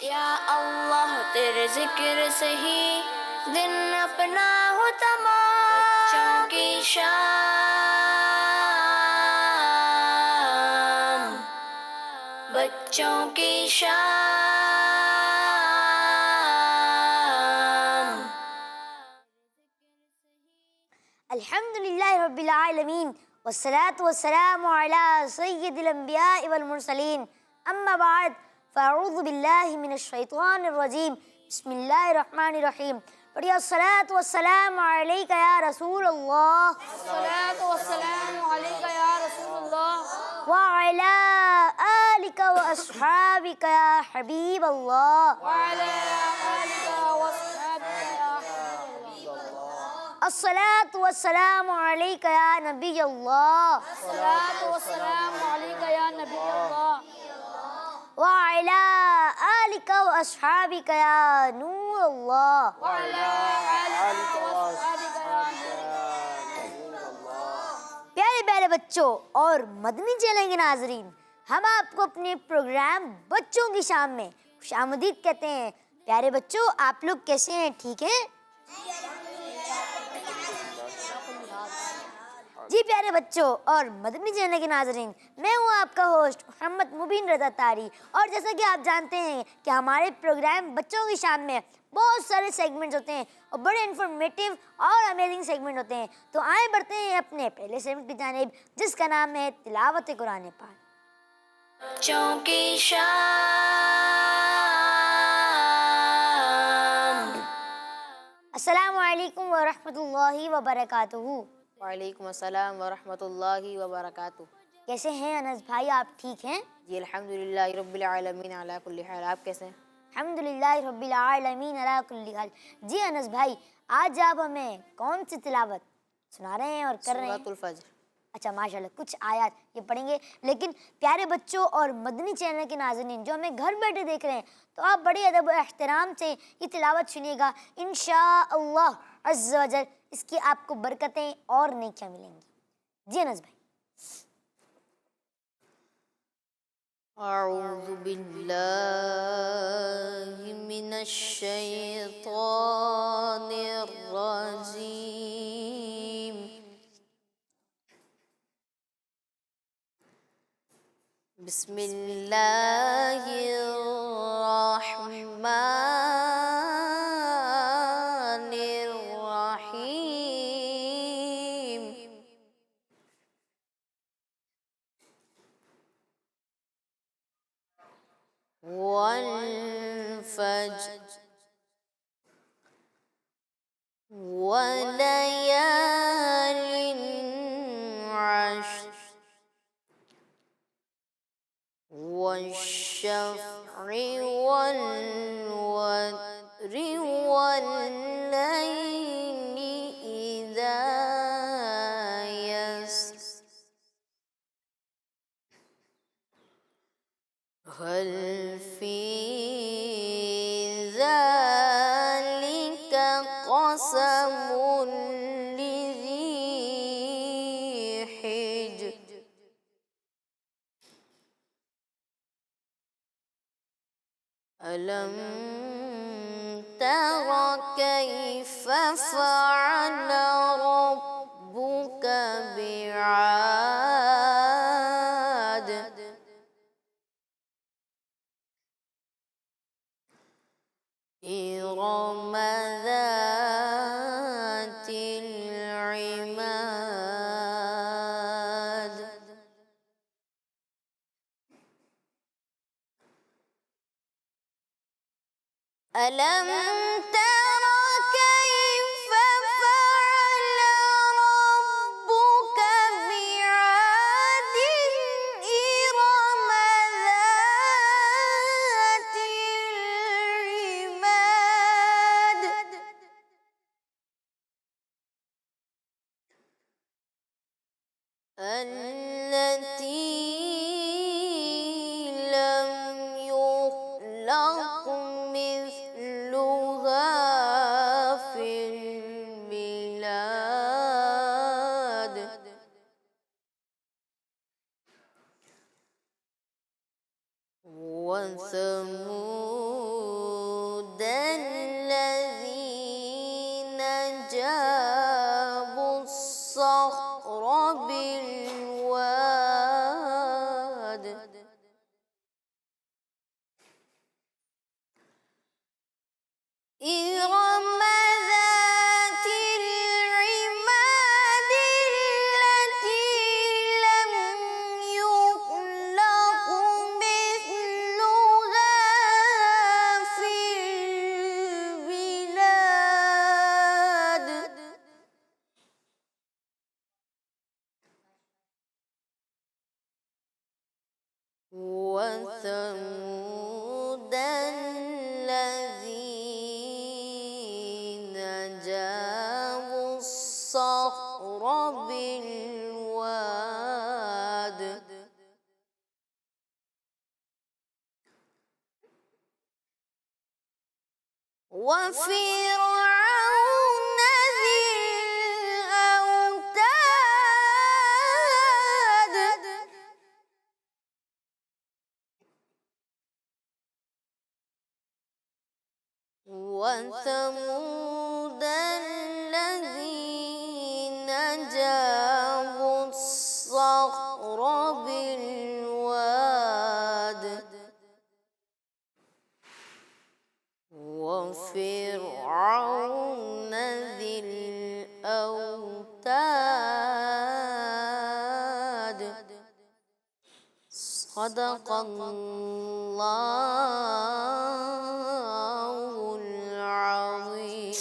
یا اللہ تیرے ذکر سے ہی دن اپنا ہو تمام، بچوں کی شام، بچوں کی شام۔ الحمدللہ رب العالمین والصلاة والسلام علی سید الانبیاء والمرسلین، اما بعد فاعوذ باللہ من الشیطان الرجیم، بسم اللہ الرحمن الرحیم۔ پڑھیے الصلاة والسلام علیکہ یا رسول اللہ، الصلاۃ والسلام علیکہ یا رسول اللہ، وعلی آلک واصحابک یا حبیب اللہ، وعلی آلک واصحابک یا حبیب اللہ، الصلاة والسلام علیکہ یا نبی اللہ، الصلاۃ والسلام علیکہ یا نبی اللہ، وعلی آلک واصحابک یا نور اللہ۔ وعلی آلک واصحابک یا نور پیارے پیارے بچوں اور مدنی چینل کے ناظرین، ہم آپ کو اپنے پروگرام بچوں کی شام میں خوش آمدید کہتے ہیں۔ پیارے بچوں، آپ لوگ کیسے ہیں؟ ٹھیک ہیں؟ جی پیارے بچوں اور مدنی چینل کے ناظرین، میں ہوں آپ کا ہوسٹ محمد مبین رضا طاری، اور جیسا کہ آپ جانتے ہیں کہ ہمارے پروگرام بچوں کی شام میں بہت سارے سیگمنٹس ہوتے ہیں اور بڑے انفارمیٹیو اور امیزنگ سیگمنٹ ہوتے ہیں۔ تو آئیں بڑھتے ہیں اپنے پہلے سیگمنٹ کی جانب، جس کا نام ہے تلاوت قرآن پاک۔ بچوں کی شام۔ السلام علیکم ورحمۃ اللہ وبرکاتہ۔ وعلیکم السلام ورحمۃ اللہ وبرکاتہ۔ کیسے ہیں انس بھائی؟ آپ ٹھیک ہیں؟ جی الحمدللہ رب العالمین علی کل حال۔ آپ کیسے ہیں؟ الحمدللہ رب العالمین علی کل حال۔ جی انس بھائی، آج آپ ہمیں کون سی تلاوت سنا رہے ہیں اور کر رہے ہیں؟ سورۃ الفجر۔ اچھا ماشاءاللہ، کچھ آیات یہ پڑھیں گے، لیکن پیارے بچوں اور مدنی چینل کے ناظرین جو ہمیں گھر بیٹھے دیکھ رہے ہیں، تو آپ بڑے ادب و احترام سے یہ تلاوت سنیے گا۔ انشاءاللہ عز و جل اس کی آپ کو برکتیں اور نیکیاں ملیں گی۔ جی انس بھائی۔ اعوذ باللہ من الشیطان الرجیم، بسم اللہ الرحمن الرحیم، والفجر وليال عشر والشفع والوتر والليل إذا يسر، هل في ذلك قسم لذي حجر، ألم تر كيف فعل ربك بعاد، إرم ذات العماد، ألم تر كيف فعل ربك بعاد، إرم ذات العماد، التي لم يخلق مثلها الصخر بالواد وفرعون ذي الأوتاد وثمود الذين جابوا الصخر بالواد وفرعون ذي الأوتاد صدق الله العظيم.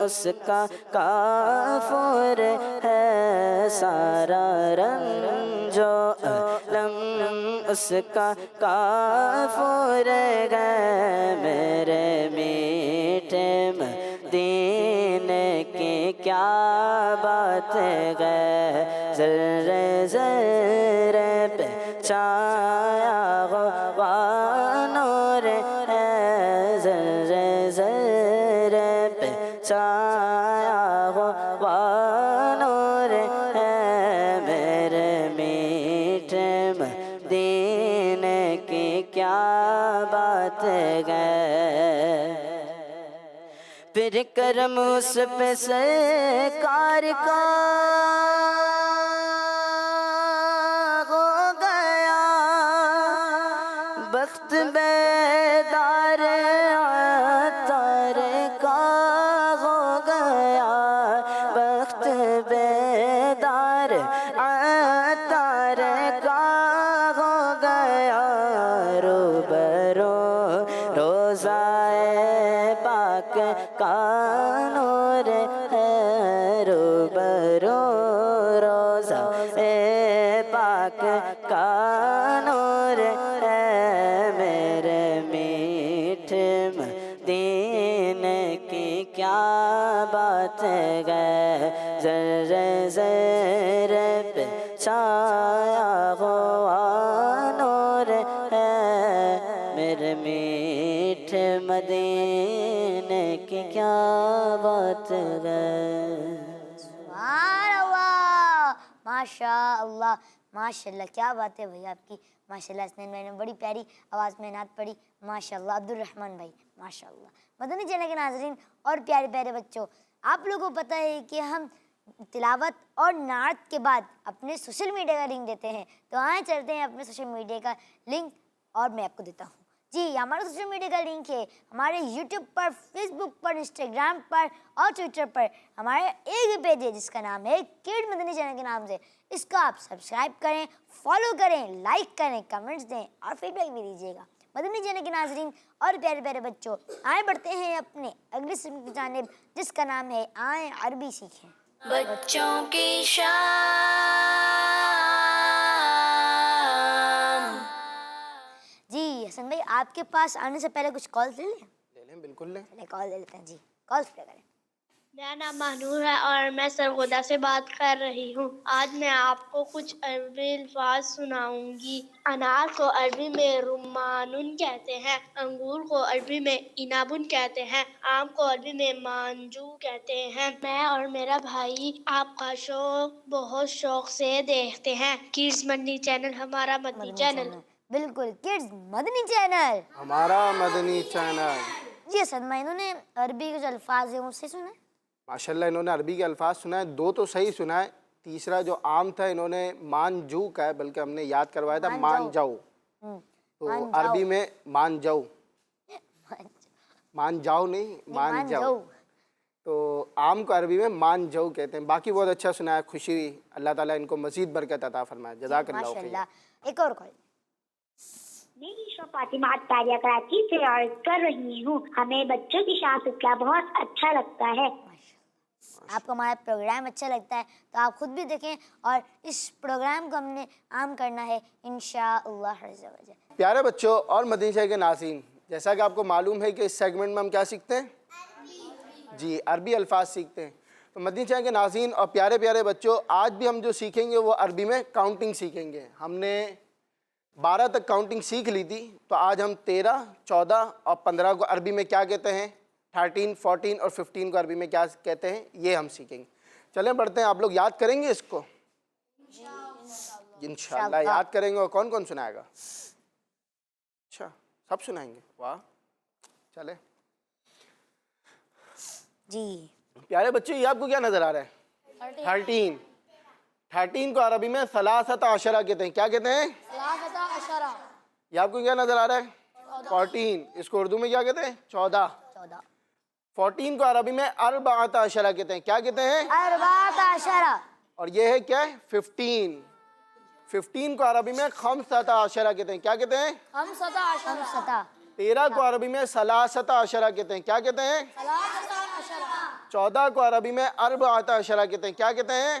اس کا کافر ہے سارا رنج و الم اس کا کافر ہے میرے میٹھے مدینے کی کیا بات ہے ذرے ذرے پہ چھایا ہوا نور ہے ذرے ذرے پہ چھایا ہوا نور ہے میرے میٹھے مدینے کی کیا بات ہے پھر کرم اس پہ سرکار کا ہو گیا بخت بیدار عطار کا ہو گیا بخت بیدار عطار کا ہو گیا روبرو روزائے پاک کا نور ہے روبرو روزہ پاک کا نور ہے میرے میٹھے مدینے کی کیا بات ہے ذرے ذرے پہ چھایا ہوا نور ہے میرے میٹھے مدینے کی کیا بات ہے سبحان اللہ ماشاء اللہ ماشاء اللہ کیا بات ہے بھائی آپ کی ماشاء اللہ حسنین بھائی نے بڑی پیاری آواز میں نعت پڑھی ماشاء اللہ عبدالرحمن بھائی ماشاء اللہ مدنی چینل کے ناظرین اور پیارے پیارے بچوں آپ لوگوں کو پتہ ہے کہ ہم تلاوت اور نعت کے بعد اپنے سوشل میڈیا کا لنک دیتے ہیں تو آئیں چلتے ہیں اپنے سوشل میڈیا کا لنک اور میں آپ کو دیتا ہوں جی ہمارا سوشل میڈیا کا لنک ہے ہمارے یوٹیوب پر فیس بک پر انسٹاگرام پر اور ٹویٹر پر ہمارے ایک ہی پیج ہے جس کا نام ہے کڈ مدنی چینل کے نام سے اس کو آپ سبسکرائب کریں فالو کریں لائک کریں کمنٹس دیں اور فیڈ بیک بھی دیجیے گا مدنی چینل کے ناظرین اور پیارے پیارے بچوں آئیں بڑھتے ہیں اپنے اگلی سبق کی جانب جس کا نام ہے آئیں عربی سیکھیں بچوں کی شان جی حسن بھائی آپ کے پاس آنے سے پہلے کچھ کال لے لیں لے لیں بالکل لیں پہلے کال لے لیتے ہیں جی کال پلے کریں میرا نام مہنور ہے اور میں سرگودا سے بات کر رہی ہوں آج میں آپ کو کچھ عربی الفاظ سناؤں گی انار کو عربی میں رمانن کہتے ہیں انگور کو عربی میں عنابن کہتے ہیں آم کو عربی میں مانجو کہتے ہیں میں اور میرا بھائی آپ کا شو بہت شوق سے دیکھتے ہیں کڈز مدنی چینل ہمارا مدنی چینل بالکل کڈز مدنی چینل ہمارا مدنی چینل جی حسن بھائی انہوں نے عربی کے جو الفاظ ہیں اسے سنا ماشاء اللہ انہوں نے عربی کے الفاظ سنائے دو تو صحیح سنائے تیسرا جو عام تھا انہوں نے مان جو کا ہے بلکہ ہم نے یاد کروایا تھا مان جاؤ تو عربی میں مان جاؤ مان جاؤ نہیں مان جاؤ تو عام کو عربی میں مان جاؤ کہتے ہیں باقی بہت اچھا سنایا خوشی اللہ تعالیٰ ان کو مزید برکت عطا فرمائے جزاک اللہ ماشاء خیر اللہ ایک اور کال میری شو فاطمہ عطاریہ کراچی سے عرض کر رہی ہوں ہمیں بچوں کی شان سلسلہ بہت اچھا لگتا ہے آپ کو ہمارا پروگرام اچھا لگتا ہے تو آپ خود بھی دیکھیں اور اس پروگرام کو ہم نے عام کرنا ہے انشاءاللہ عز و جل پیارے بچوں اور مدنی چینل کے ناظرین جیسا کہ آپ کو معلوم ہے کہ اس سیگمنٹ میں ہم کیا سیکھتے ہیں جی عربی الفاظ سیکھتے ہیں تو مدنی چینل کے ناظرین اور پیارے پیارے بچوں آج بھی ہم جو سیکھیں گے وہ عربی میں کاؤنٹنگ سیکھیں گے ہم نے 12 تک کاؤنٹنگ سیکھ لی تھی تو آج ہم 13 14 اور 15 کو عربی میں کیا کہتے ہیں 13 14 اور 15 کو عربی میں کیا کہتے ہیں یہ ہم سیکھیں گے چلیں بڑھتے ہیں آپ لوگ یاد کریں گے اس کو انشاءاللہ یاد کریں گے اور کون کون سنائے گا اچھا سب سنائیں گے واہ چلیں جی پیارے بچے یہ آپ کو کیا نظر آ رہا ہے 13 کو عربی میں ثلاثۃ عشرہ کہتے ہیں کیا کہتے ہیں یہ آپ کو کیا نظر آ رہا ہے 14 اس کو اردو میں کیا کہتے ہیں 14 14 کو عربی میں اربعۃ عشرہ کہتے ہیں کیا کہتے ہیں اربعۃ عشرہ اور یہ ہے کیا ہے 15 کو عربی میں خمسۃ عشرہ کہتے ہیں کیا کہتے ہیں خمسۃ 13 کو عربی میں ثلاثۃ عشرہ کہتے ہیں کیا کہتے ہیں 14 کو عربی میں اربعۃ عشرہ کہتے ہیں، کیا کہتے ہیں؟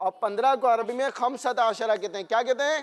اور 15 کو عربی میں خمسۃ عشرہ کہتے ہیں، کیا کہتے ہیں؟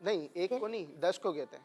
نہیں، ایک کو نہیں، 10 کو کہتے ہیں،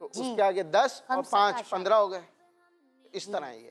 تو اس جی۔ کے آگے 10 اور خمسۃ 5 عشرہ۔ 15 ہو گئے، اس طرح ہے یہ۔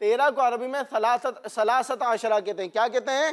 13 کو عربی میں ثلاثۃ عشرہ کہتے ہیں، کیا کہتے ہیں؟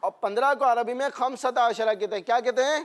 اور 15 کو عربی میں خمسۃ عشرہ کہتے ہیں، کیا کہتے ہیں؟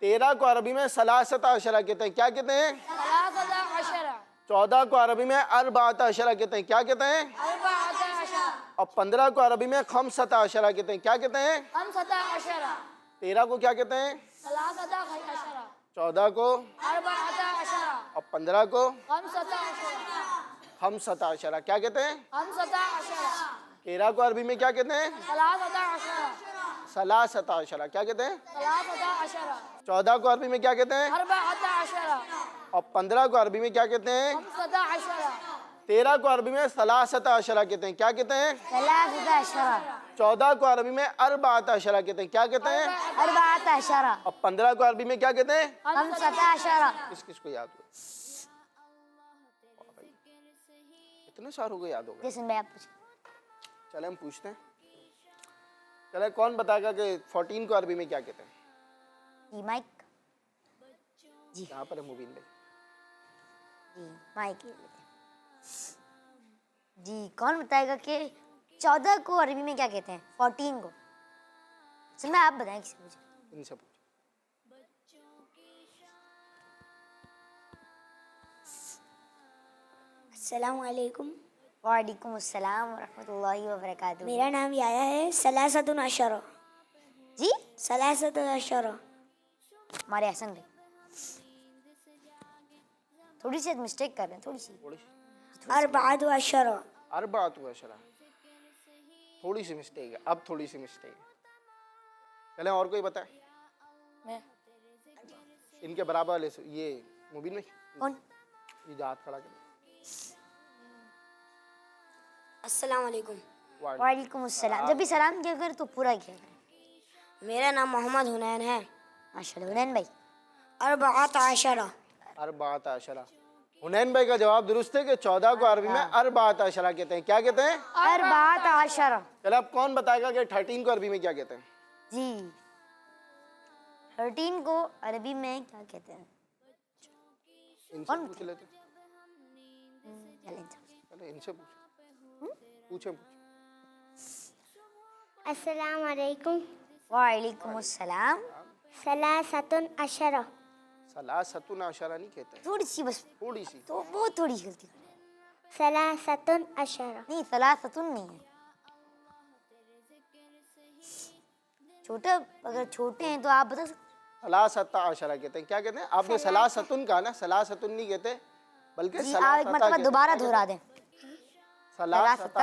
13 کو عربی میں ثلاثۃ عشرہ کہتے ہیں، کیا کہتے ہیں؟ 14 کو عربی میں اربعۃ عشرہ کہتے ہیں، کیا کہتے ہیں؟ اور 15 کو عربی میں خمسۃ عشرہ کہتے ہیں، کیا کہتے ہیں؟ 13 کو کیا کہتے ہیں؟ 14 کو اور 15 کو خمسۃ عشرہ، کیا کہتے ہیں؟ 13 کو عربی میں کیا کہتے ہیں؟ ثلاثۃ عشرہ، کیا کہتے ہیں؟ 14 کو عربی میں کیا کہتے ہیں؟ اور 15 کو عربی میں کیا کہتے ہیں؟ 13 کو عربی میں ثلاثۃ عشرہ کہتے ہیں، کیا کہتے ہیں؟ ثلاثة عشرة। 14 کو عربی میں اربعۃ عشرہ کہتے ہیں، کیا کہتے ہیں؟ أربعة عشرة۔ اور 15 کو عربی میں کیا کہتے ہیں؟ خمسة عشرة۔ کس کو یاد ہوا؟ اتنے ساروں کو یاد ہوگا؟ جسن بھائی آپ پوچھیں۔ چلیں ہم پوچھتے ہیں، چلیں کون بتائے گا کہ 14 کو عربی میں کیا کہتے ہیں؟ جی مائک، یہاں پر ہے مبین بھائی۔ جی مائک لے لیتے ہیں۔ جی کون بتائے گا کہ 14 کو عربی میں کیا کہتے ہیں؟ 14 کو سر میں آپ بتائیں کسی مجھے۔ ان سے پوچھ۔ السلام علیکم، وعلیکم السلام ورحمۃ اللہ وبرکاتہ۔ میرا نام یایا ہے۔ ثلاثۃ عشرہ، جی ثلاثۃ عشرہ۔ ہمارے حسن بھائی تھوڑی سی مسٹیک کر رہے ہیں، تھوڑی سی۔ اربعۃ عشرہ، اربعۃ عشرہ، تھوڑی سی مسٹیک ہے، اب تھوڑی سی مسٹیک ہے۔ چلیں اور کوئی بتائیں؟ ان کے برابر والے یہ مبین بھائی، کون؟ یہ جو ہاتھ کھڑا کریں۔ السلام علیکم، وعلیکم السلام۔ جب بھی سلام کیا کریں تو پورا کیا کریں۔ میرا نام محمد حنین ہے۔ ماشاء اللہ حنین بھائی۔ اربعۃ عشرہ، اربعۃ عشرہ۔ حنین بھائی کا جواب درست ہے کہ 14 کو عربی میں اربعۃ عشرہ کہتے ہیں، کیا کہتے ہیں؟ اربعۃ عشرہ۔ چلو اب کون بتائے گا کہ 13 کو عربی میں کیا کہتے ہیں؟ جی 13 کو عربی میں کیا کہتے ہیں؟ ان سے پوچھ لیتے ہیں۔ چلیں۔ چلیں ان سے پوچھیں۔ السلام علیکم، وعلیکم السلام۔ ثلاثۃ عشرہ، ثلاثۃ عشرہ نہیں کہتے ہیں، تھوڑی سی بس، تھوڑی سی۔ تو بہت تھوڑی سی غلطی کر ثلاثۃ عشرہ، نہیں، ثلاثتن نہیں ہے۔ چھوٹا اگر چھوٹے ہیں تو آپ بتا سکتے ثلاثۃ عشرہ کہتے ہیں، کیا کہتے ہیں؟ آپ نے ثلاثۃن کہا نا، ثلاثۃ نہیں کہتے بلکہ جی آپ ایک مرتبہ دوبارہ دہرا دیں۔ ثلاثۃ۔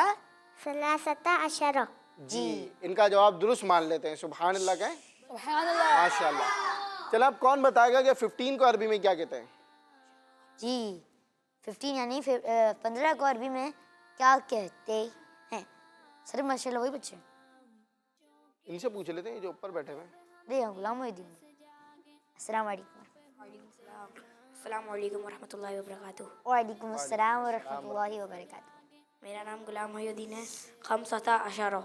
ثلاثۃ عشرہ۔ جی ان کا جواب درست مان لیتے ہیں، سبحان اللہ کہیں، ماشاء اللہ۔ چلو اب کون بتائے گا کہ 15 کو عربی میں کیا کہتے ہیں؟ جی 15 یعنی 15 کو عربی میں کیا کہتے ہیں؟ سر ماشاء اللہ وہی بچے ان سے پوچھ لیتے ہیں جو اوپر بیٹھے ہوئے ہیں۔ رے غلام محی الدین۔ السلام علیکم۔ السلام علیکم ورحمۃ اللہ وبرکاتہ۔ وعلیکم السلام ورحمۃ اللہ وبرکاتہ۔ میرا نام غلام محی الدین ہے۔ خمسۃ عشرہ،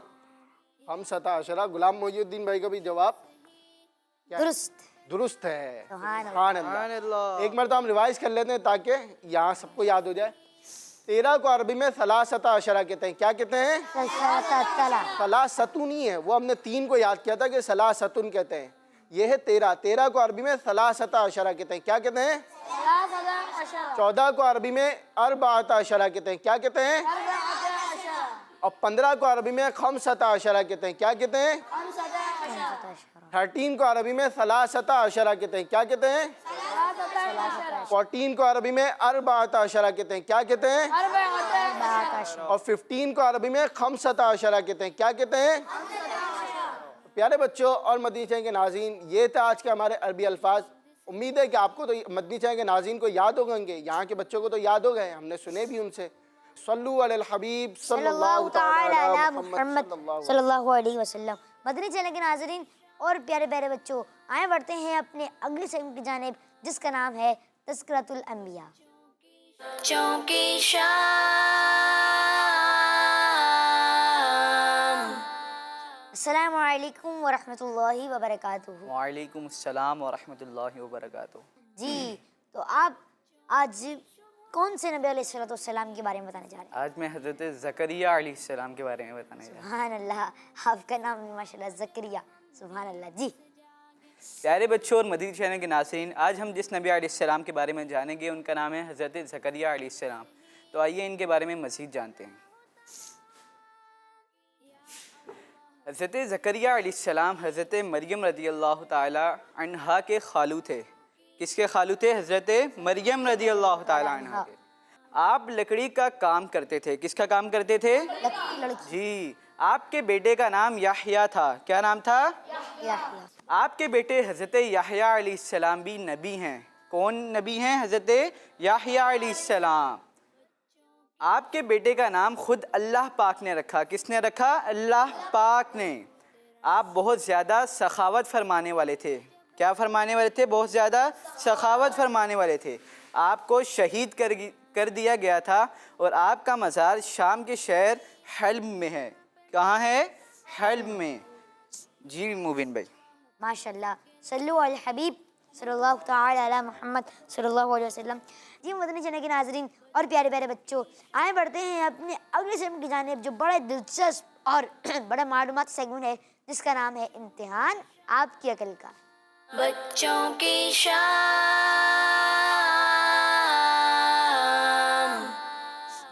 خمسۃ عشرہ۔ غلام محی الدین بھائی کا بھی جواب درست ہے، سبحان اللہ۔ ایک مرتبہ ہم ریوائز کر لیتے ہیں تاکہ یہاں سب کو یاد ہو جائے۔ 13 کو عربی میں ثلاثۃ عشرہ کہتے ہیں، کیا کہتے ہیں؟ ثلاثۃ نہیں ہے، وہ ہم نے 3 کو یاد کیا تھا کہ ثلاثۃ کہتے ہیں، یہ ہے 13 کو عربی میں ثلاثۃ عشرہ کہتے ہیں، کیا کہتے ہیں؟ 14 کو عربی میں اربعۃ عشرہ کہتے ہیں، کیا کہتے ہیں؟ اور 15 کو عربی میں خمسۃ عشرہ کہتے ہیں، کیا کہتے ہیں؟ 13 کو عربی میں ثلاثۃ عشرہ کہتے ہیں، کیا کہتے ہیں؟ 14 کو عربی میں اربعۃ عشرہ کہتے ہیں، کیا کہتے ہیں؟ اور 15 کو عربی میں خمسۃ عشرہ کہتے ہیں، کیا کہتے ہیں؟ پیارے بچوں اور مدینہ کے ناظرین، یہ تھا آج کے ہمارے عربی الفاظ۔ امید ہے کہ آپ کو تو مدنی چینل کے ناظرین کو یاد ہو گئے، یہاں کے بچوں کو تو یاد ہو گئے، ہم نے سنے بھی ان سے. صلو علی الحبیب صلی اللہ تعالی علی محمد صلی اللہ علیہ وسلم. مدنی چینل کے ناظرین اور پیارے پیارے بچوں، آئیں بڑھتے ہیں اپنے اگلی سیگمنٹ کی جانب جس کا نام ہے تذکرۃ الانبیاء. بچوں کی شام. السلام علیکم ورحمۃ اللہ وبرکاتہ. وعلیکم السلام ورحمۃ اللہ وبرکاتہ. جی تو آپ آج کون سے نبی علیہ السلام کے بارے میں بتانے جا رہے ہیں؟ آج میں حضرت زکریا علیہ السلام کے بارے میں بتانے جا رہا ہوں. سبحان اللہ، آپ کا نام ماشاء اللہ زکریا. سبحان اللہ. جی پیارے بچوں اور مدنی چینل کے ناظرین، آج ہم جس نبی علیہ السلام کے بارے میں جانیں گے ان کا نام ہے حضرت زکریا علیہ السلام. تو آئیے ان کے بارے میں مزید جانتے ہیں. حضرت زکریا علیہ السلام حضرت مریم رضی اللہ تعالی عنہا کے خالو تھے. کس کے خالو تھے؟ حضرت مریم رضی اللہ تعالی عنہا کے. آپ لکڑی کا کام کرتے تھے. کس کا کام کرتے تھے؟ جی. آپ کے بیٹے کا نام یحییٰ تھا. کیا نام تھا؟ آپ کے بیٹے حضرت یحییٰ علیہ السلام بھی نبی ہیں. کون نبی ہیں؟ حضرت یحییٰ علیہ السلام. آپ کے بیٹے کا نام خود اللہ پاک نے رکھا. کس نے رکھا؟ اللہ پاک نے. آپ بہت زیادہ سخاوت فرمانے والے تھے. کیا فرمانے والے تھے؟ بہت زیادہ سخاوت فرمانے والے تھے. آپ کو شہید کر دیا گیا تھا اور آپ کا مزار شام کے شہر حلب میں ہے. کہاں ہے؟ حلب میں. جی مبین بھائی. ماشاءاللہ. صلو علی الحبیب صلی اللہ تعالی علی محمد صلی اللہ علیہ وسلم. جی مدنی چینل کے ناظرین اور پیارے پیارے بچوں، آئیں بڑھتے ہیں اپنے اگلے سیگمنٹ کی جانب جو بڑا دلچسپ اور بڑا معلومات سیگمنٹ ہے جس کا نام ہے امتحان آپ کی عقل کا. بچوں کی شام.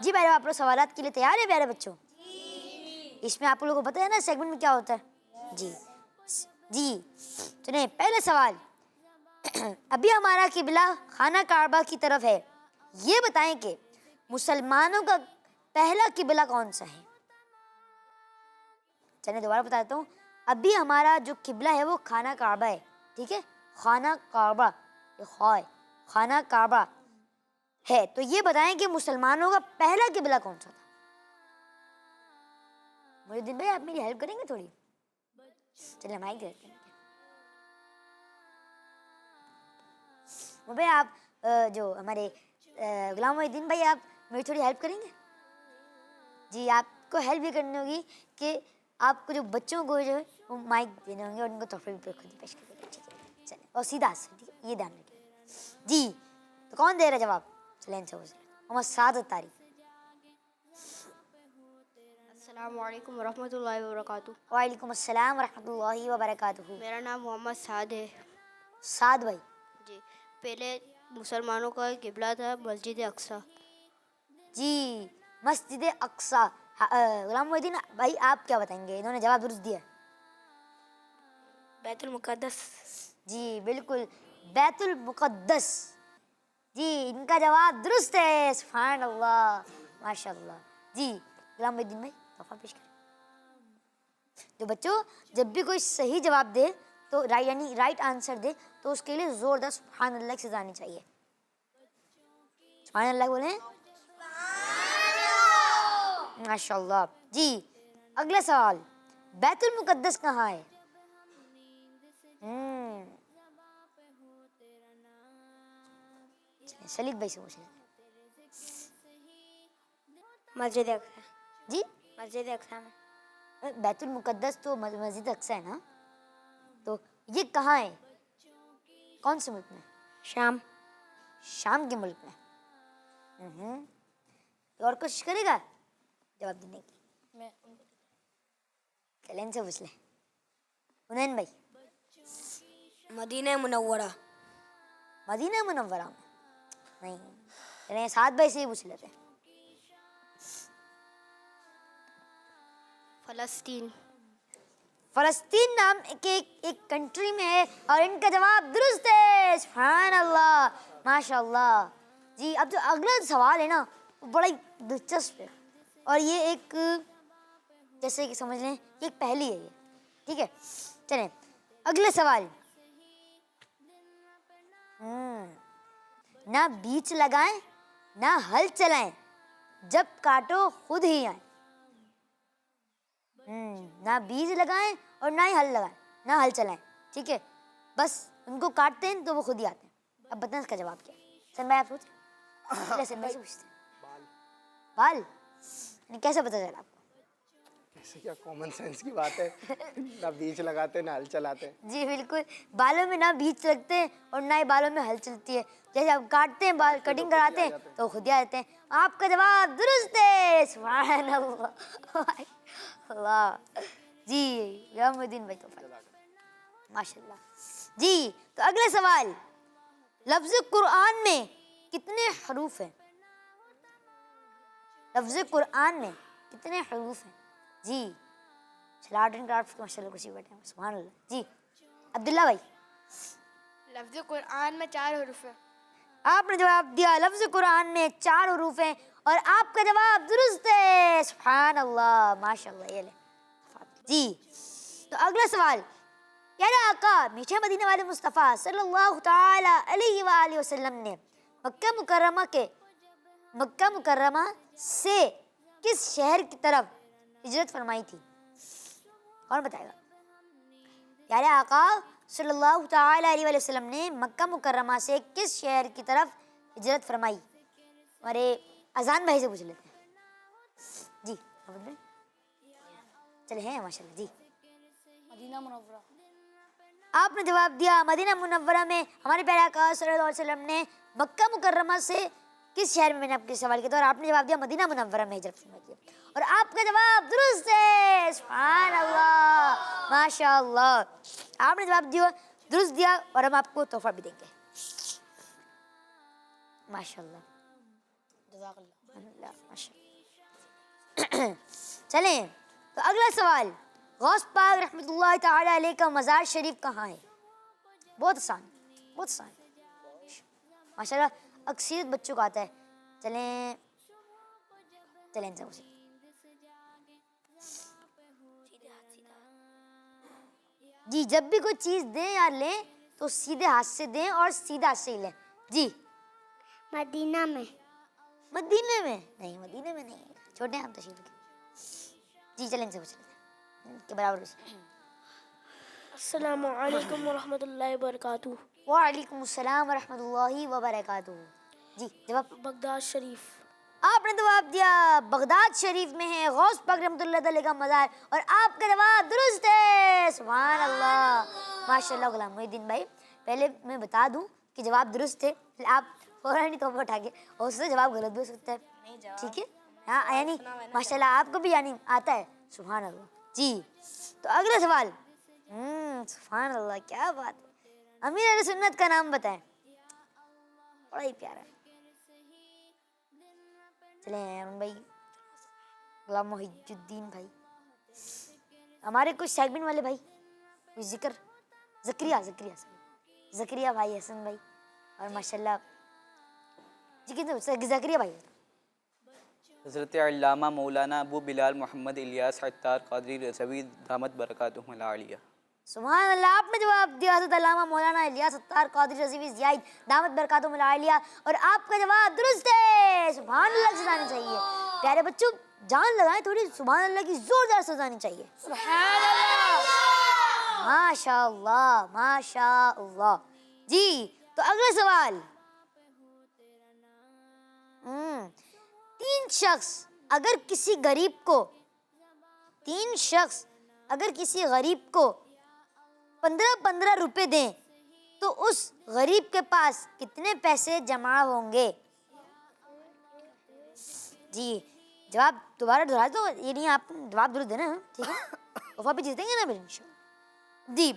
جی بھائی آپ لوگ سوالات کے لیے تیار ہیں پیارے بچوں؟ اس میں آپ لوگوں کو پتہ ہے نا سیگمنٹ میں کیا ہوتا ہے. جی سنیں پہلا سوال. ابھی ہمارا قبلہ خانہ کعبہ کی طرف ہے. یہ بتائیں کہ مسلمانوں کا پہلا قبلہ کون سا ہے؟ چلیں دوبارہ بتاتا ہوں. ابھی ہمارا جو قبلہ ہے وہ خانہ کعبہ ہے. ٹھیک ہے، خانہ کعبہ، خانہ کعبہ ہے. تو یہ بتائیں کہ مسلمانوں کا پہلا قبلہ کون سا تھا؟ محی الدین بھائی آپ میری ہیلپ کریں گے تھوڑی؟ چلیں مائک دیتے ہیں. بھائی آپ جو ہمارے غلام محی الدین بھائی آپ میری تھوڑی ہیلپ کریں گے؟ جی آپ کو ہیلپ بھی کرنی ہوگی کہ آپ کو جو بچوں کو جو ہے وہ مائک دینے ہوں گے اور ان کو تحفے بھی خود ہی پیش کریں گے. ٹھیک ہے چلیں اور سیدھا سے ٹھیک ہے، یہ دھیان رکھیں. جی تو کون دے رہا جواب؟ چلیں ان سے محمد سعادت طارق. السلام علیکم ورحمۃ اللہ وبرکاتہ. وعلیکم السلام ورحمۃ اللہ وبرکاتہ. میرا نام محمد سعد ہے. سعد بھائی. جی پہلے مسلمانوں کا قبلہ تھا مسجد اقصیٰ. جی مسجد اقصیٰ. غلام محی الدین بھائی آپ کیا بتائیں گے؟ انہوں نے جواب درست دیا. بیت المقدس. جی بالکل بیت المقدس. جی ان کا جواب درست ہے. سبحان اللہ ماشاء اللہ. جی غلام محی الدین بھائی تحفہ پیش کریں. جو بچوں جب بھی کوئی صحیح جواب دے تو یعنی رائٹ آنسر دے تو اس کے لیے زوردار سبحان اللہ کی سزا آنی چاہیے. سبحان اللہ بولیں. ماشاء اللہ. جی اگلا سوال. بیت المقدس کہاں ہے؟ سلید بھائی سے پوچھ لیں. مسجد اقصیٰ. جی مسجد اقصیٰ میں. بیت المقدس تو مسجد اقصیٰ ہے نا، تو یہ کہاں ہے؟ کون سے ملک میں؟ شام. شام کے ملک میں. اور کوشش کرے گا جواب دینے کی؟ چلیں ان سے پوچھ لیں. حنین بھائی. مدینہ منورہ. مدینہ منورہ میں نہیں. چلیں سعد بھائی سے ہی پوچھ لیتے ہیں. فلسطین. فلسطین نام کے ایک کنٹری میں ہے اور ان کا جواب درست ہے. سبحان اللہ ماشاء اللہ. جی اب جو اگلا سوال ہے نا وہ بڑا ہی دلچسپ ہے اور یہ ایک جیسے کہ سمجھ لیں یہ ایک پہلی ہے یہ. ٹھیک ہے چلیں اگلے سوال. نہ بیچ لگائیں نہ ہل چلائیں، جب کاٹو خود ہی آئیں۔ نہ بیج لگائیں اور نہ ہی ہل لگائیں، نہ ہل چلائیں، ٹھیک ہے، بس ان کو کاٹتے ہیں تو وہ خود ہی آتے ہیں۔ اب بتائیں اس کا جواب کیا ہے؟ سر میں آپ پوچھیں، سر میں سے پوچھتے ہیں، بال یعنی کیسے پتہ چلا آپ کو؟ کیسے کیا کامن سینس کی بات ہے، نہ بیج لگاتے نہ ہل چلاتے۔ جی بالکل، بالوں میں نہ بیج لگتے ہیں اور نہ ہی بالوں میں ہل چلتی ہے، جیسے آپ کاٹتے ہیں بال، کٹنگ کراتے ہیں تو خود ہی آ جاتے ہیں۔ آپ کا جواب درست ہے، سبحان اللہ، اللہ جی یوم الدین بھائی تو ماشاء اللہ۔ جی تو اگلا سوال، لفظ قرآن میں کتنے حروف ہیں؟ لفظ قرآن میں کتنے حروف ہیں؟ جی چلا آرٹ اینڈ کرافٹ ماشاء اللہ خوشی بیٹھے ہیں، سبحان اللہ۔ جی عبداللہ بھائی، لفظ قرآن میں 4 حروف ہیں۔ آپ نے جواب دیا لفظ قرآن میں 4 حروف ہیں اور آپ کا جواب درست ہے، سبحان اللہ، ماشاء اللہ۔ یہ لے جی تو اگلا سوال، پیارے آقا میٹھے مدینے والے مصطفیٰ صلی اللہ تعالی علیہ وآلہ وسلم نے مکہ مکرمہ سے کس شہر کی طرف ہجرت فرمائی تھی؟ کون بتائے گا؟ پیارے آقا صلی اللہ تعالی علیہ وآلہ وسلم نے مکہ مکرمہ سے کس شہر کی طرف ہجرت فرمائی؟ ہمارے اذان بھائی سے پوچھ لیتے ہیں۔ جی چلے ہیں ماشاء اللہ۔ جی مدینہ منورہ۔ آپ نے جواب دیا مدینہ منورہ میں۔ ہمارے پیارے آقا صلی اللہ علیہ وسلم نے مکہ مکرمہ سے کس شہر میں نے آپ کے سوال کیا تھا اور آپ نے جواب دیا مدینہ منورہ میں ہجرت فرمائی ہے، اور آپ کا جواب درست ہے، سبحان اللہ، ماشاء اللہ۔ آپ نے جواب دیا درست دیا اور ہم آپ کو تحفہ بھی دیں گے، ماشاء اللہ، جزاک اللہ، ماشاء اللہ۔ چلیں تو اگلا سوال، غوث پاک رحمۃ اللہ تعالی علیہ کا مزار شریف کہاں ہے؟ بہت آسان، بہت آسان، ماشاء اللہ، اکثریت بچوں کو آتا ہے۔ چلیں ان سے جی، جب بھی کوئی چیز دیں یا لیں تو سیدھے ہاتھ سے دیں اور سیدھا ہاتھ سے ہی لیں۔ جی مدینہ میں۔ مدینے میں نہیں، مدینے میں نہیں، چھوٹے ہیں ہم تشریف رکھیں۔ جی چلیں ان سے پوچھ لیتے ہیں کے برابر۔ السلام علیکم ورحمۃ اللہ وبرکاتہ۔ وعلیکم السلام ورحمۃ اللہ وبرکاتہ۔ جی جواب؟ بغداد شریف۔ آپ نے جواب دیا بغداد شریف میں ہے غوث پاک رحمۃ اللہ علیہ کا مزار، اور آپ کا جواب درست ہے، سبحان اللہ، ماشاء اللہ۔ غلام محی الدین بھائی پہلے میں بتا دوں کہ جواب درست ہے، آپ فوراً ہی توبہ اٹھا کے، اور اس سے جواب غلط بھی ہو سکتا ہے، ٹھیک ہے، ہاں یعنی ماشاء اللہ آپ کو بھی یعنی آتا ہے، سبحان اللہ۔ جی تو اگلا سوال، سبحان اللہ، کیا بات ہے، امیر اہل سنت کا نام بتائیں، بڑا ہی پیارا ہے۔ چلیں ارون بھائی، غلام محی الدین بھائی، ہمارے کچھ سیگمنٹ والے بھائی، کچھ ذکر، زکریہ بھائی، حسن بھائی، اور ماشاء اللہ جی کتنے زکریہ بھائی، حضرت علامہ مولانا ابو بلال محمد الیاس عطار قادری رضوی دامت برکاتہم العالیہ۔ سبحان اللہ، آپ نے جواب دیا حضرت علامہ مولانا الیاس عطار قادری رضوی زیاد دامت برکاتہم العالیہ، اور آپ کا جواب درست ہے، سبحان اللہ سجانی چاہیے۔ پیارے بچوں جان لگائیں تھوڑی، سبحان اللہ کی زوردار سجانی چاہیے، سبحان اللہ، ماشاء اللہ، ماشاء اللہ۔ جی تو اگلا سوال، 3 شخص اگر کسی غریب کو 15 روپے دیں تو اس غریب کے پاس کتنے پیسے جمع ہوں گے؟ جی جواب دوبارہ دہرا دو، یہ نہیں آپ جواب درست دینا، ٹھیک ہے، تحفہ بھی جیتیں گے نا پھر انشاءاللہ۔ جی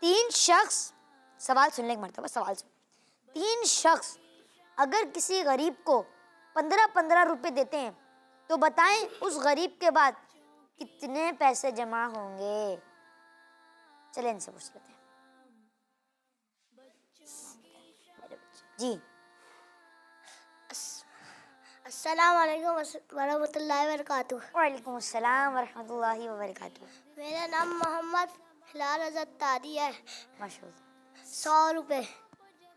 3 شخص، سوال سن لیں ایک مرتبہ، سوال سن، 3 شخص اگر کسی غریب کو 15 روپے دیتے ہیں تو بتائیں اس غریب کے بعد کتنے پیسے جمع ہوں گے؟ چلیں ان سے پوچھ لیتے ہیں۔ جی السلام علیکم ورحمۃ اللہ وبرکاتہ۔ وعلیکم السلام ورحمۃ اللہ وبرکاتہ۔ میرا نام محمد ہلال رضا تاری ہے۔ ماشاء اللہ۔ 100 روپے۔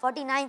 49,